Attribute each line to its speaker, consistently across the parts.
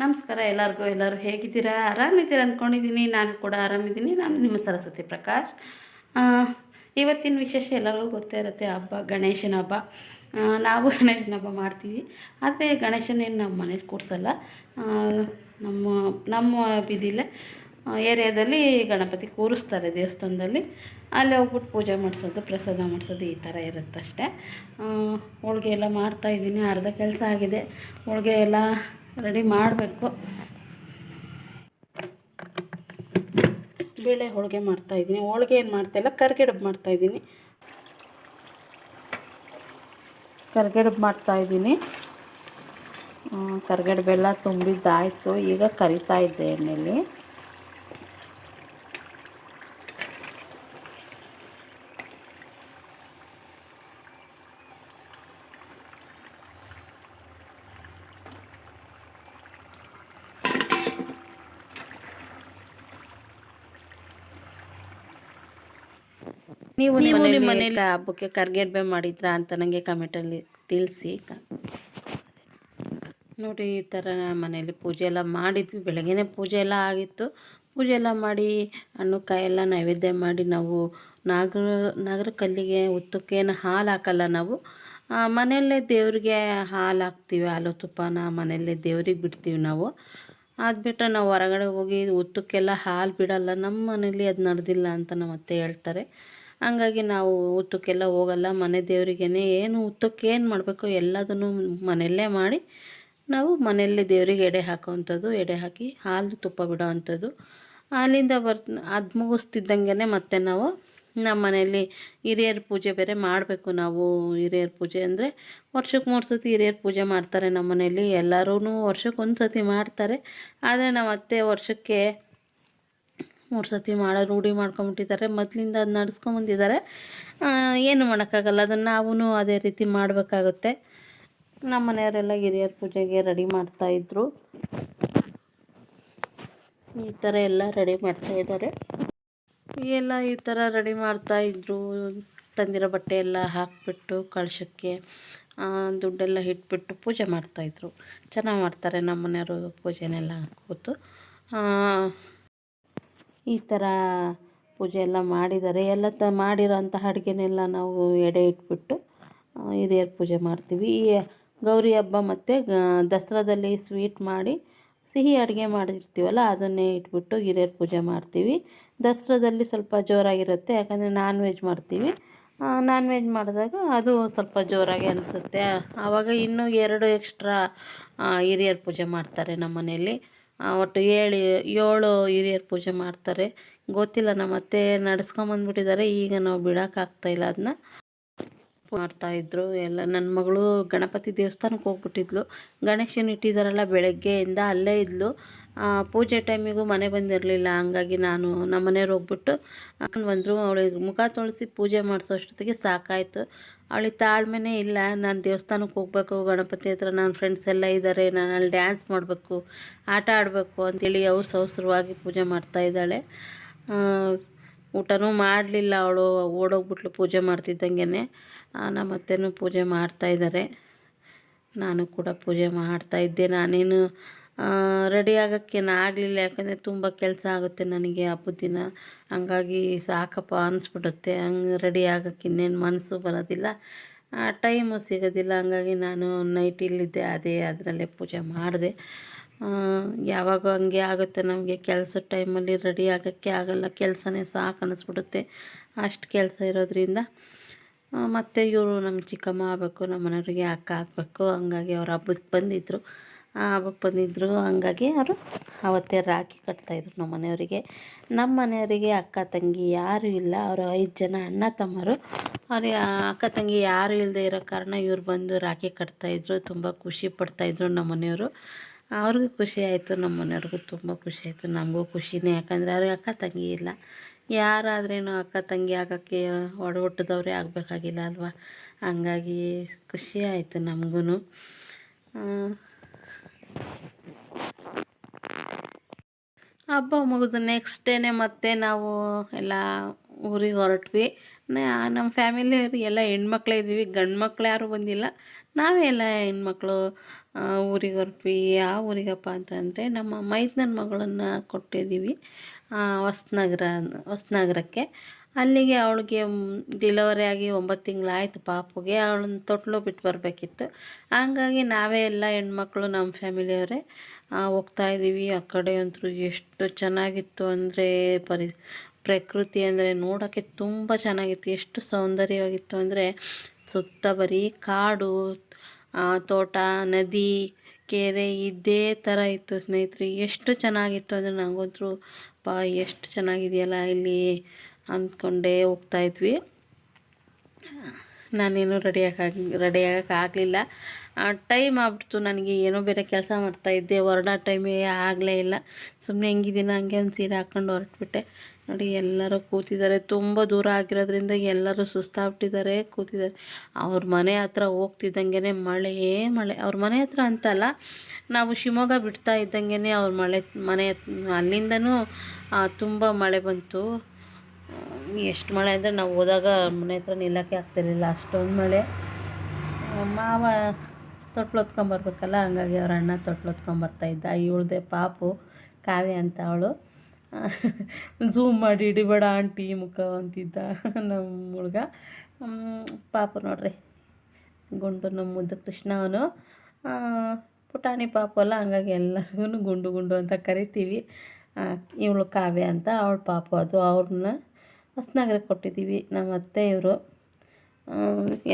Speaker 1: ನಮಸ್ಕಾರ ಎಲ್ಲರಿಗೂ. ಎಲ್ಲರೂ ಹೇಗಿದ್ದೀರಾ? ಆರಾಮಿದ್ದೀರಾ ಅಂದ್ಕೊಂಡಿದ್ದೀನಿ. ನಾನು ಕೂಡ ಆರಾಮಿದ್ದೀನಿ. ನಾನು ನಿಮ್ಮ ಸರಸ್ವತಿ ಪ್ರಕಾಶ್. ಇವತ್ತಿನ ವಿಶೇಷ ಎಲ್ಲರಿಗೂ ಗೊತ್ತೇ ಇರುತ್ತೆ, ಹಬ್ಬ, ಗಣೇಶನ ಹಬ್ಬ. ನಾವು ಗಣೇಶನ ಹಬ್ಬ ಮಾಡ್ತೀವಿ. ಆದರೆ ಗಣೇಶನೇನು ನಾವು ಮನೇಲಿ ಕೂರಿಸಲ್ಲ. ನಮ್ಮ ನಮ್ಮ ಬೀದಿಲೇ ಏರಿಯಾದಲ್ಲಿ ಗಣಪತಿ ಕೂರಿಸ್ತಾರೆ ದೇವಸ್ಥಾನದಲ್ಲಿ. ಅಲ್ಲಿ ಹೋಗ್ಬಿಟ್ಟು ಪೂಜೆ ಮಾಡಿಸೋದು, ಪ್ರಸಾದ ಮಾಡಿಸೋದು, ಈ ಥರ ಇರುತ್ತಷ್ಟೆ. ಹೋಳಿಗೆ ಎಲ್ಲ ಮಾಡ್ತಾಯಿದ್ದೀನಿ. ಅರ್ಧ ಕೆಲಸ ಆಗಿದೆ. ಹೋಳಿಗೆ ಎಲ್ಲ ರೆಡಿ ಮಾಡಬೇಕು. ಬೇಳೆ ಹೋಳಿಗೆ ಮಾಡ್ತಾಯಿದ್ದೀನಿ. ಹೋಳಿಗೆ ಏನು ಮಾಡ್ತಾಯಿಲ್ಲ, ಕರ್ಗೆಡಬು ಮಾಡ್ತಾಯಿದ್ದೀನಿ. ಕರ್ಗೆಡಬು ಮಾಡ್ತಾಯಿದ್ದೀನಿ. ಕರ್ಗೆಡಬೆಲ್ಲ ತುಂಬಿದ್ದಾಯಿತು. ಈಗ ಕರಿತಾ ಇದ್ದೆ ಎಣ್ಣೆಯಲ್ಲಿ. ನೀವು ನಿಮ್ಮ ಮನೇಲಿ ಹಬ್ಬಕ್ಕೆ ಕರ್ಗೆಡ್ಬೆ ಮಾಡಿದ್ರಾ ಅಂತ ನನಗೆ ಕಮೆಂಟಲ್ಲಿ ತಿಳಿಸಿ. ನೋಡಿ, ಈ ಥರ ಮನೇಲಿ ಪೂಜೆ ಎಲ್ಲ ಮಾಡಿದ್ವಿ. ಬೆಳಗ್ಗೆನೇ ಪೂಜೆ ಎಲ್ಲ ಆಗಿತ್ತು. ಪೂಜೆ ಎಲ್ಲ ಮಾಡಿ ಹಣ್ಣು ಕಾಯಿ ಎಲ್ಲ ನೈವೇದ್ಯ ಮಾಡಿ, ನಾವು ನಾಗರ ಕಲ್ಲಿಗೆ ಉತ್ತಕ್ಕೇನು ಹಾಲು ಹಾಕಲ್ಲ. ನಾವು ಮನೆಯಲ್ಲೇ ದೇವರಿಗೆ ಹಾಲು ಹಾಕ್ತೀವಿ. ಹಾಲು ತುಪ್ಪನ ಮನೆಯಲ್ಲೇ ದೇವ್ರಿಗೆ ಬಿಡ್ತೀವಿ ನಾವು. ಅದು ಬಿಟ್ಟರೆ ನಾವು ಹೊರಗಡೆ ಹೋಗಿ ಉತ್ತಕ್ಕೆಲ್ಲ ಹಾಲು ಬಿಡಲ್ಲ. ನಮ್ಮ ಮನೇಲಿ ಅದು ನಡೆದಿಲ್ಲ ಅಂತ ನಮ್ಮ ಅತ್ತೆ ಹೇಳ್ತಾರೆ. ಹಂಗಾಗಿ ನಾವು ಉತ್ತಕ್ಕೆಲ್ಲ ಹೋಗಲ್ಲ. ಮನೆ ದೇವರಿಗೇ ಏನು ಉತ್ತಕ್ಕೆ ಏನು ಮಾಡಬೇಕು ಎಲ್ಲದನ್ನು ಮನೆಯಲ್ಲೇ ಮಾಡಿ ನಾವು ಮನೆಯಲ್ಲೇ ದೇವರಿಗೆ ಎಡೆ ಹಾಕೋವಂಥದ್ದು, ಎಡೆ ಹಾಕಿ ಹಾಲು ತುಪ್ಪ ಬಿಡೋ ಅಂಥದ್ದು. ಅಲ್ಲಿಂದ ಅದು ಮುಗಿಸ್ತಿದ್ದಂಗೆ ಮತ್ತೆ ನಾವು ನಮ್ಮ ಮನೆಯಲ್ಲಿ ಹಿರಿಯರ ಪೂಜೆ ಬೇರೆ ಮಾಡಬೇಕು. ನಾವು ಹಿರಿಯರ ಪೂಜೆ ಅಂದರೆ ವರ್ಷಕ್ಕೆ 3 ಸತಿ ಹಿರಿಯರ ಪೂಜೆ ಮಾಡ್ತಾರೆ ನಮ್ಮ ಮನೆಯಲ್ಲಿ. ಎಲ್ಲರೂ ವರ್ಷಕ್ಕೆ 1 ಸತಿ ಮಾಡ್ತಾರೆ. ಆದರೆ ನಮ್ಮ ಅತ್ತೆ ವರ್ಷಕ್ಕೆ 3 ಸತಿ ಮಾಡೋ ರೂಢಿ ಮಾಡ್ಕೊಂಬಿಟ್ಟಿದ್ದಾರೆ. ಮೊದಲಿಂದ ಅದು ನಡೆಸ್ಕೊಂಬಂದಿದ್ದಾರೆ. ಏನು ಮಾಡೋಕ್ಕಾಗಲ್ಲ. ಅದನ್ನು ನಾವು ಅದೇ ರೀತಿ ಮಾಡಬೇಕಾಗುತ್ತೆ. ನಮ್ಮ ಮನೆಯವರೆಲ್ಲ ಹಿರಿಯರ ಪೂಜೆಗೆ ರೆಡಿ ಮಾಡ್ತಾಯಿದ್ರು. ಈ ಥರ ಎಲ್ಲ ರೆಡಿ ಮಾಡ್ತಾಯಿದ್ದಾರೆ. ಎಲ್ಲ ಈ ಥರ ರೆಡಿ ಮಾಡ್ತಾಯಿದ್ರು. ತಂದಿರೋ ಬಟ್ಟೆ ಎಲ್ಲ ಹಾಕಿಬಿಟ್ಟು ಕಳಶಕ್ಕೆ ದುಡ್ಡೆಲ್ಲ ಇಟ್ಬಿಟ್ಟು ಪೂಜೆ ಮಾಡ್ತಾಯಿದ್ರು. ಚೆನ್ನಾಗಿ ಮಾಡ್ತಾರೆ ನಮ್ಮ ಮನೆಯವರು ಪೂಜೆನೆಲ್ಲ ಕೂತು. ಈ ಥರ ಪೂಜೆ ಎಲ್ಲ ಮಾಡಿದ್ದಾರೆ. ಎಲ್ಲ ಮಾಡಿರೋಂಥ ಅಡುಗೆನೆಲ್ಲ ನಾವು ಎಡೆ ಇಟ್ಬಿಟ್ಟು ಹಿರಿಯರ ಪೂಜೆ ಮಾಡ್ತೀವಿ. ಈ ಗೌರಿ ಹಬ್ಬ ಮತ್ತು ದಸರಾದಲ್ಲಿ ಸ್ವೀಟ್ ಮಾಡಿ ಸಿಹಿ ಅಡುಗೆ ಮಾಡಿರ್ತೀವಲ್ಲ, ಅದನ್ನೇ ಇಟ್ಬಿಟ್ಟು ಹಿರಿಯರ ಪೂಜೆ ಮಾಡ್ತೀವಿ. ದಸರಾದಲ್ಲಿ ಸ್ವಲ್ಪ ಜೋರಾಗಿರುತ್ತೆ, ಯಾಕಂದರೆ ನಾನ್ ವೆಜ್ ಮಾಡ್ತೀವಿ. ನಾನ್ ವೆಜ್ ಮಾಡಿದಾಗ ಅದು ಸ್ವಲ್ಪ ಜೋರಾಗಿ ಅನಿಸುತ್ತೆ. ಆವಾಗ ಇನ್ನೂ 2 ಎಕ್ಸ್ಟ್ರಾ ಹಿರಿಯರ ಪೂಜೆ ಮಾಡ್ತಾರೆ ನಮ್ಮ ಮನೆಯಲ್ಲಿ. ಒಟ್ಟು 7 ಹಿರಿಯರ ಪೂಜೆ ಮಾಡ್ತಾರೆ. ಗೊತ್ತಿಲ್ಲ, ನಮ್ಮ ಅತ್ತೆ ನಡೆಸ್ಕೊಂಬಂದ್ಬಿಟ್ಟಿದ್ದಾರೆ. ಈಗ ನಾವು ಬಿಡೋಕ್ಕಾಗ್ತಾಯಿಲ್ಲ. ಅದನ್ನ ಮಾಡ್ತಾಯಿದ್ರು ಎಲ್ಲ. ನನ್ನ ಮಗಳು ಗಣಪತಿ ದೇವಸ್ಥಾನಕ್ಕೆ ಹೋಗ್ಬಿಟ್ಟಿದ್ಲು. ಗಣೇಶನ ಇಟ್ಟಿದ್ದಾರಲ್ಲ, ಬೆಳಗ್ಗೆಯಿಂದ ಅಲ್ಲೇ ಇದ್ಲು. ಪೂಜೆ ಟೈಮಿಗೂ ಮನೆ ಬಂದಿರಲಿಲ್ಲ. ಹಂಗಾಗಿ ನಾನು ನಮ್ಮ ಮನೆಯವ್ರು ಹೋಗ್ಬಿಟ್ಟು ಹಾಕೊಂಡು ಬಂದರು. ಅವಳಿಗೆ ಮುಖ ತೊಳೆಸಿ ಪೂಜೆ ಮಾಡಿಸೋ ಅಷ್ಟೊತ್ತಿಗೆ ಸಾಕಾಯಿತು. ಅವಳಿಗೆ ತಾಳ್ಮೆನೇ ಇಲ್ಲ. ನಾನು ದೇವಸ್ಥಾನಕ್ಕೆ ಹೋಗಬೇಕು, ಗಣಪತಿ ಹತ್ರ ನನ್ನ ಫ್ರೆಂಡ್ಸ್ ಎಲ್ಲ ಇದ್ದಾರೆ, ನಾನು ಅಲ್ಲಿ ಡ್ಯಾನ್ಸ್ ಮಾಡಬೇಕು, ಆಟ ಆಡಬೇಕು ಅಂಥೇಳಿ ಅವಸರವಾಗಿ ಪೂಜೆ ಮಾಡ್ತಾಯಿದ್ದಾಳೆ. ಊಟನೂ ಮಾಡಲಿಲ್ಲ ಅವಳು, ಓಡೋಗ್ಬಿಟ್ಲು ಪೂಜೆ ಮಾಡ್ತಿದ್ದಂಗೆ. ನಮ್ಮ ಅತ್ತೆನೂ ಪೂಜೆ ಮಾಡ್ತಾಯಿದ್ದಾರೆ. ನಾನು ಕೂಡ ಪೂಜೆ ಮಾಡ್ತಾಯಿದ್ದೆ. ನಾನೇನು ರೆಡಿ ಆಗೋಕ್ಕೇನು ಆಗಲಿಲ್ಲ, ಯಾಕಂದರೆ ತುಂಬ ಕೆಲಸ ಆಗುತ್ತೆ ನನಗೆ ಹಬ್ಬದ ದಿನ. ಹಂಗಾಗಿ ಸಾಕಪ್ಪ ಅನಿಸ್ಬಿಡುತ್ತೆ. ಹಂಗೆ ರೆಡಿ ಆಗೋಕ್ಕೆ ಇನ್ನೇನು ಮನಸ್ಸು ಬರೋದಿಲ್ಲ, ಟೈಮು ಸಿಗೋದಿಲ್ಲ. ಹಂಗಾಗಿ ನಾನು ನೈಟಿಲಿದ್ದೆ, ಅದರಲ್ಲೇ ಪೂಜೆ ಮಾಡಿದೆ. ಯಾವಾಗ ಹಂಗೆ ಆಗುತ್ತೆ ನಮಗೆ. ಕೆಲಸದ ಟೈಮಲ್ಲಿ ರೆಡಿ ಆಗೋಕ್ಕೆ ಆಗಲ್ಲ, ಕೆಲಸನೇ ಸಾಕು ಅನ್ನಿಸ್ಬಿಡುತ್ತೆ. ಅಷ್ಟು ಕೆಲಸ ಇರೋದ್ರಿಂದ ಮತ್ತು ಇವರು ನಮ್ಮ ಚಿಕ್ಕಮ್ಮ ಆಗಬೇಕು, ನಮ್ಮ ಮನೆಯವರಿಗೆ ಅಕ್ಕ ಆಗಬೇಕು. ಹಂಗಾಗಿ ಅವ್ರು ಹಬ್ಬಕ್ಕೆ ಬಂದಿದ್ದರು. ಹಬ್ಬಕ್ಕೆ ಬಂದಿದ್ದರು, ಹಂಗಾಗಿ ಅವರು ಅವತ್ತೇ ರಾಖಿ ಕಟ್ತಾಯಿದ್ರು ನಮ್ಮ ಮನೆಯವರಿಗೆ. ನಮ್ಮ ಮನೆಯವರಿಗೆ ಅಕ್ಕ ತಂಗಿ ಯಾರೂ ಇಲ್ಲ. ಅವರು 5 ಜನ ಅಣ್ಣ ತಮ್ಮರು. ಅವ್ರಿಗೆ ಅಕ್ಕ ತಂಗಿ ಯಾರೂ ಇಲ್ಲದೆ ಇರೋ ಕಾರಣ ಇವ್ರು ಬಂದು ರಾಖಿ ಕಟ್ತಾಯಿದ್ರು. ತುಂಬ ಖುಷಿ ಪಡ್ತಾಯಿದ್ರು ನಮ್ಮ ಮನೆಯವರು. ಅವ್ರಿಗೂ ಖುಷಿ ಆಯಿತು, ನಮ್ಮ ಮನೆಯವ್ರಿಗೂ ತುಂಬ ಖುಷಿ ಆಯಿತು, ನಮಗೂ ಖುಷಿನೇ. ಯಾಕಂದರೆ ಅವ್ರಿಗೆ ಅಕ್ಕ ತಂಗಿ ಇಲ್ಲ. ಯಾರಾದ್ರೇನು ಅಕ್ಕ ತಂಗಿ ಆಗೋಕ್ಕೆ ಹುಟ್ಟಿದವರೇ ಆಗಬೇಕಾಗಿಲ್ಲ ಅಲ್ವಾ. ಹಂಗಾಗಿ ಖುಷಿ ಆಯಿತು ನಮಗೂ. ಹಬ್ಬ ಮುಗಿದು ನೆಕ್ಸ್ಟ್ ಡೇನೇ ಮತ್ತೆ ನಾವು ಎಲ್ಲ ಊರಿಗೆ ಹೊರಟ್ವಿ. ನಮ್ಮ ಫ್ಯಾಮಿಲಿಯವರು ಎಲ್ಲ ಹೆಣ್ಮಕ್ಳೇ ಇದ್ದೀವಿ, ಗಂಡು ಮಕ್ಳು ಯಾರೂ ಬಂದಿಲ್ಲ. ನಾವೇ ಎಲ್ಲ ಹೆಣ್ಮಕ್ಳು ಊರಿಗೆ ಹೊರಟ್ವಿ. ಯಾವ ಊರಿಗಪ್ಪ ಅಂತಂದರೆ ನಮ್ಮ ಮೈದ್ನನ ಮಗಳನ್ನು ಕೊಟ್ಟಿದ್ದೀವಿ ಹೊಸನಗರಕ್ಕೆ. ಅಲ್ಲಿಗೆ ಅವಳಿಗೆ ಡಿಲವರಿ ಆಗಿ 9 ತಿಂಗಳಾಯ್ತು ಪಾಪುಗೆ. ಅವಳನ್ನ ತೊಟ್ಲು ಬಿಟ್ಟು ಬರಬೇಕಿತ್ತು. ಹಂಗಾಗಿ ನಾವೇ ಎಲ್ಲ ಹೆಣ್ಮಕ್ಳು ನಮ್ಮ ಫ್ಯಾಮಿಲಿಯವರೇ ಹೋಗ್ತಾಯಿದ್ದೀವಿ. ಆ ಕಡೆ ಅಂತೂ ಎಷ್ಟು ಚೆನ್ನಾಗಿತ್ತು ಅಂದರೆ ಪ್ರಕೃತಿ ಅಂದರೆ ನೋಡೋಕ್ಕೆ ತುಂಬ ಚೆನ್ನಾಗಿತ್ತು. ಎಷ್ಟು ಸೌಂದರ್ಯವಾಗಿತ್ತು ಅಂದರೆ ಸುತ್ತ ಬರೀ ಕಾಡು, ತೋಟ, ನದಿ, ಕೆರೆ ಇದೇ ಥರ ಇತ್ತು ಸ್ನೇಹಿತರೆ. ಎಷ್ಟು ಚೆನ್ನಾಗಿತ್ತು ಅಂದರೆ ನಂಗಂತೂ ಎಷ್ಟು ಚೆನ್ನಾಗಿದೆಯಲ್ಲ ಇಲ್ಲಿ ಅಂದ್ಕೊಂಡೇ ಹೋಗ್ತಾಯಿದ್ವಿ. ನಾನೇನು ರೆಡಿಯಾಗಕ್ಕಾಗಲಿಲ್ಲ. ಟೈಮ್ ಆಗ್ಬಿಡ್ತು ನನಗೆ. ಏನೋ ಬೇರೆ ಕೆಲಸ ಮಾಡ್ತಾಯಿದ್ದೆ, ಹೊರಡೋ ಟೈಮೇ ಆಗಲೇ ಇಲ್ಲ. ಸುಮ್ಮನೆ ಹೆಂಗಿದ್ದೀನ ಹಂಗೆ ಒಂದು ಸೀರೆ ಹಾಕ್ಕೊಂಡು ಹೊರಟ್ಬಿಟ್ಟೆ. ನೋಡಿ ಎಲ್ಲರೂ ಕೂತಿದ್ದಾರೆ. ತುಂಬ ದೂರ ಆಗಿರೋದ್ರಿಂದ ಎಲ್ಲರೂ ಸುಸ್ತಾಗ್ಬಿಟ್ಟಿದ್ದಾರೆ, ಕೂತಿದ್ದಾರೆ. ಅವ್ರ ಮನೆ ಹತ್ರ ಹೋಗ್ತಿದ್ದಂಗೆ ಮಳೆ. ಅವ್ರ ಮನೆ ಹತ್ರ ಅಂತಲ್ಲ, ನಾವು ಶಿವಮೊಗ್ಗ ಬಿಡ್ತಾ ಇದ್ದಂಗೆ ಅವ್ರ ಮನೆ ಅಲ್ಲಿಂದನೂ ತುಂಬ ಮಳೆ ಬಂತು. ಎಷ್ಟು ಮಳೆ ಅಂದರೆ ನಾವು ಹೋದಾಗ ಮನೆ ಹತ್ರ ನಿಲ್ಲೋಕ್ಕೆ ಆಗ್ತಿರ್ಲಿಲ್ಲ, ಅಷ್ಟೊಂದು ಮಳೆ. ಮಾವ ತೊಟ್ಲು ಹೊತ್ಕೊಂಬರ್ಬೇಕಲ್ಲ, ಹಂಗಾಗಿ ಅವ್ರ ಅಣ್ಣ ತೊಟ್ಲು ಹೊತ್ಕೊಂಬರ್ತಾಯಿದ್ದ. ಇವಳದೆ ಪಾಪು ಕಾವ್ಯ ಅಂತ ಅವಳು. ಝೂಮ್ ಮಾಡಿ ಹಿಡಿಬೇಡ ಆಂಟಿ ಮುಖ ಅಂತಿದ್ದ ನಮ್ಮ ಹುಡುಗ. ಪಾಪು ನೋಡ್ರಿ, ಗುಂಡು ನಮ್ಮ ಮುದ್ದು ಕೃಷ್ಣ ಅವನು. ಪುಟಾಣಿ ಪಾಪು ಅಲ್ಲ, ಹಂಗಾಗಿ ಎಲ್ಲರಿಗೂ ಗುಂಡು ಅಂತ ಕರಿತೀವಿ. ಇವಳು ಕಾವ್ಯ ಅಂತ, ಅವಳ ಪಾಪು ಅದು. ಅವ್ರನ್ನ ಹೊಸನಗರಕ್ಕೆ ಕೊಟ್ಟಿದ್ದೀವಿ ನಮ್ಮ ಅತ್ತೆ ಇವರು.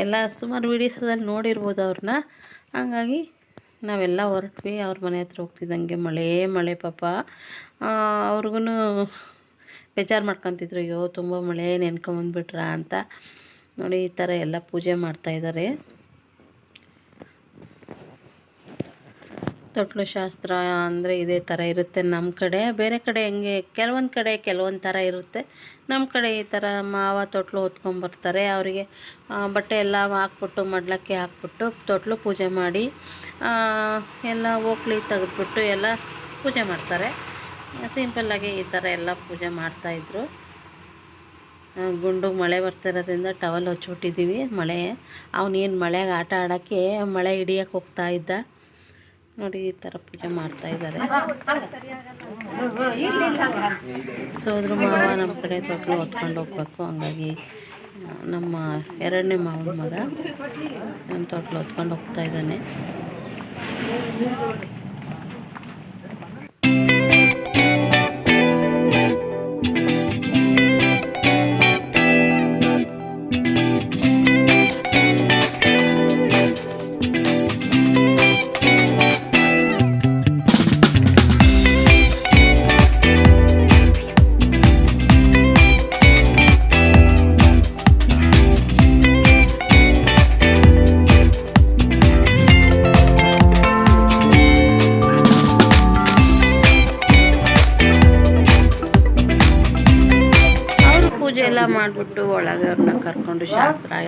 Speaker 1: ಎಲ್ಲ ಸುಮಾರು ವೀಡಿಯೋಸಲ್ಲಿ ನೋಡಿರ್ಬೋದು ಅವ್ರನ್ನ. ಹಂಗಾಗಿ ನಾವೆಲ್ಲ ಹೊರಟ್ವಿ. ಅವ್ರ ಮನೆ ಹತ್ರ ಹೋಗ್ತಿದ್ದಂಗೆ ಮಳೆ ಪಾಪ. ಅವ್ರಿಗೂ ಬೇಜಾರು ಮಾಡ್ಕೊತಿದ್ರು, ಅಯ್ಯೋ ತುಂಬ ಮಳೆ ನೆನ್ಕೊಂಬಂದ್ಬಿಟ್ರಾ ಅಂತ. ನೋಡಿ ಈ ಥರ ಎಲ್ಲ ಪೂಜೆ ಮಾಡ್ತಾಯಿದ್ದಾರೆ. ತೊಟ್ಲು ಶಾಸ್ತ್ರ ಅಂದರೆ ಇದೇ ಥರ ಇರುತ್ತೆ ನಮ್ಮ ಕಡೆ. ಬೇರೆ ಕಡೆ ಹೆಂಗೆ ಕೆಲವೊಂದು ಕಡೆ ಕೆಲವೊಂದು ಥರ ಇರುತ್ತೆ. ನಮ್ಮ ಕಡೆ ಈ ಥರ ಮಾವ ತೊಟ್ಲು ಹೊತ್ಕೊಂಬರ್ತಾರೆ. ಅವರಿಗೆ ಬಟ್ಟೆ ಎಲ್ಲ ಹಾಕ್ಬಿಟ್ಟು ಮಡ್ಲಕ್ಕೆ ಹಾಕ್ಬಿಟ್ಟು ತೊಟ್ಲು ಪೂಜೆ ಮಾಡಿ ಎಲ್ಲ ಓಕ್ಳಿ ತೆಗೆದ್ಬಿಟ್ಟು ಎಲ್ಲ ಪೂಜೆ ಮಾಡ್ತಾರೆ. ಸಿಂಪಲ್ಲಾಗಿ ಈ ಥರ ಎಲ್ಲ ಪೂಜೆ ಮಾಡ್ತಾಯಿದ್ರು. ಗುಂಡು ಮಳೆ ಬರ್ತಿರೋದ್ರಿಂದ ಟವಲ್ ಹೊಚ್ಬಿಟ್ಟಿದ್ದೀವಿ. ಅವನೇನು ಮಳೆಗೆ ಆಟ ಆಡೋಕ್ಕೆ ಮಳೆ ಹಿಡಿಯೋಕ್ಕೆ ಹೋಗ್ತಾ ಇದ್ದ. ನೋಡಿ ಈ ಥರ ಪೂಜೆ ಮಾಡ್ತಾಯಿದ್ದಾರೆ. ಸೋದ್ರ ಮಾವ ನಮ್ಮ ಕಡೆ ತೊಟ್ಲು ಹೊತ್ಕೊಂಡು ಹೋಗ್ಬೇಕು. ಹಂಗಾಗಿ ನಮ್ಮ 2ನೇ ಮಾವನ ಮಗ ನನ್ನ ತೊಟ್ಲು ಹೊತ್ಕೊಂಡು ಹೋಗ್ತಾಯಿದ್ದಾನೆ. ಎಲ್ಲ ಮಾಡಿಬಿಟ್ಟು ಒಳಗೆ ಅವ್ರನ್ನ ಕರ್ಕೊಂಡು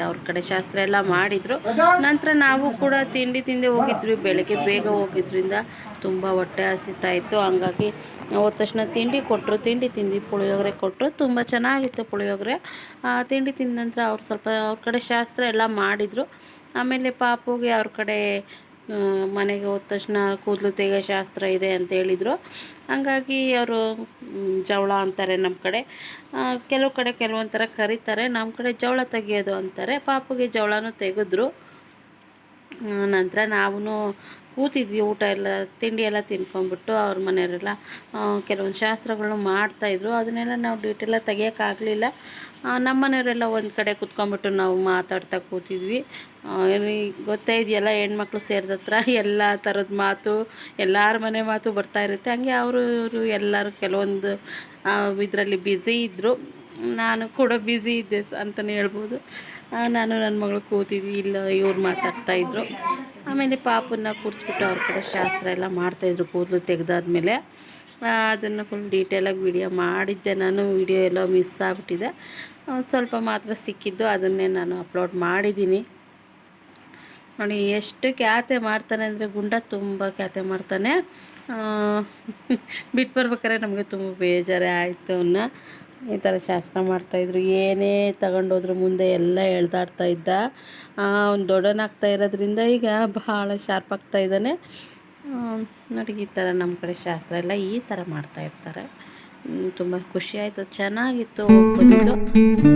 Speaker 1: ಅವ್ರ ಕಡೆ ಶಾಸ್ತ್ರ ಎಲ್ಲ ಮಾಡಿದರು. ನಂತರ ನಾವು ಕೂಡ ತಿಂಡಿ ಹೋಗಿದ್ವಿ. ಬೆಳಗ್ಗೆ ಬೇಗ ಹೋಗಿದ್ರಿಂದ ತುಂಬ ಹೊಟ್ಟೆ ಹಸಿತಾಯಿತ್ತು. ಹಂಗಾಗಿ ಹೋದ ತಕ್ಷಣ ತಿಂಡಿ ಕೊಟ್ಟರು. ತಿಂದ್ವಿ. ಪುಳಿಯೋಗರೆ ಕೊಟ್ಟರು. ತುಂಬ ಚೆನ್ನಾಗಿತ್ತು ಪುಳಿಯೋಗರೆ. ತಿಂಡಿ ತಿಂದ ನಂತರ ಅವ್ರು ಸ್ವಲ್ಪ ಅವ್ರ ಕಡೆ ಶಾಸ್ತ್ರ ಎಲ್ಲ ಮಾಡಿದರು. ಆಮೇಲೆ ಪಾಪುಗೆ ಅವ್ರ ಕಡೆ ಮನೆಗೆ ಹೋದ ತಕ್ಷಣ ಕೂದಲು ತೆಗೆಯೋ ಶಾಸ್ತ್ರ ಇದೆ ಅಂತ ಹೇಳಿದರು. ಹಂಗಾಗಿ ಅವರು ಜವಳ ಅಂತಾರೆ ನಮ್ಮ ಕಡೆ. ಕೆಲವು ಕಡೆ ಕೆಲವೊಂದು ಥರ ಕರೀತಾರೆ. ನಮ್ಮ ಕಡೆ ಜವಳ ತೆಗಿಯೋದು ಅಂತಾರೆ. ಪಾಪುಗೆ ಜವಳನೂ ತೆಗೆದ್ರು. ನಂತರ ನಾವು ಕೂತಿದ್ವಿ. ಊಟ ಎಲ್ಲ ತಿಂಡಿ ಎಲ್ಲ ತಿನ್ಕೊಂಡ್ಬಿಟ್ಟು ಅವ್ರ ಮನೆಯವರೆಲ್ಲ ಕೆಲವೊಂದು ಶಾಸ್ತ್ರಗಳನ್ನ ಮಾಡ್ತಾಯಿದ್ರು. ಅದನ್ನೆಲ್ಲ ನಾವು ಡೀಟೇಲಾಗಿ ತೆಗಿಯೋಕ್ಕಾಗಲಿಲ್ಲ. ನಮ್ಮ ಮನೆಯವರೆಲ್ಲ ಒಂದು ಕಡೆ ಕೂತ್ಕೊಂಡ್ಬಿಟ್ಟು ನಾವು ಮಾತಾಡ್ತಾ ಕೂತಿದ್ವಿ. ಗೊತ್ತೇ ಇದೆಯಲ್ಲ, ಹೆಣ್ಮಕ್ಳು ಸೇರಿದತ್ರ ಎಲ್ಲ ಥರದ ಮಾತು, ಎಲ್ಲರ ಮನೆ ಮಾತು ಬರ್ತಾಯಿರುತ್ತೆ. ಹಂಗೆ ಅವರು ಎಲ್ಲರೂ ಕೆಲವೊಂದು ಇದರಲ್ಲಿ ಬ್ಯುಸಿ ಇದ್ದರು. ನಾನು ಕೂಡ ಬ್ಯುಸಿ ಇದ್ದೆ ಅಂತಲೇ ಹೇಳ್ಬೋದು. ನಾನು ನನ್ನ ಮಗಳು ಕೂತಿದ್ವಿ. ಇಲ್ಲ ಇವ್ರು ಮಾತಾಡ್ತಾಯಿದ್ರು. ಆಮೇಲೆ ಪಾಪನ್ನ ಕೂರಿಸ್ಬಿಟ್ಟು ಅವ್ರ ಕಡೆ ಶಾಸ್ತ್ರ ಎಲ್ಲ ಮಾಡ್ತಾಯಿದ್ರು. ಕೂದಲು ತೆಗೆದಾದ್ಮೇಲೆ ಅದನ್ನು ಫುಲ್ ಡೀಟೇಲಾಗಿ ವಿಡಿಯೋ ಮಾಡಿದ್ದೆ ನಾನು. ವಿಡಿಯೋ ಎಲ್ಲ ಮಿಸ್ ಆಗಿಬಿಟ್ಟಿದೆ. ಸ್ವಲ್ಪ ಮಾತ್ರ ಸಿಕ್ಕಿದ್ದು, ಅದನ್ನೇ ನಾನು ಅಪ್ಲೋಡ್ ಮಾಡಿದ್ದೀನಿ. ನೋಡಿ ಎಷ್ಟು ಕ್ಯಾತೆ ಮಾಡ್ತಾನೆ ಅಂದರೆ, ಗುಂಡ ತುಂಬ ಕ್ಯಾತೆ ಮಾಡ್ತಾನೆ. ಬಿಟ್ಟು ಬರ್ಬೇಕಾದ್ರೆ ನಮಗೆ ತುಂಬ ಬೇಜಾರೇ ಆಯಿತು ಅವನ್ನ. ಈ ಥರ ಶಾಸ್ತ್ರ ಮಾಡ್ತಾಯಿದ್ರು. ಏನೇ ತಗೊಂಡೋದ್ರು ಮುಂದೆ ಎಲ್ಲ ಎಳ್ದಾಡ್ತಾ ಇದ್ದ. ಅವ್ನು ದೊಡ್ಡವನಾಗ್ತಾ ಇರೋದ್ರಿಂದ ಈಗ ಭಾಳ ಶಾರ್ಪ್ ಆಗ್ತಾ ಇದ್ದಾನೆ. ನೋಡಿ ಈ ಥರ ನಮ್ಮ ಕಡೆ ಶಾಸ್ತ್ರ ಎಲ್ಲ ಈ ಥರ ಮಾಡ್ತಾಯಿರ್ತಾರೆ. ತುಂಬ ಖುಷಿ ಆಯಿತು, ಚೆನ್ನಾಗಿತ್ತು. ಹೋಗ್ಬೋದು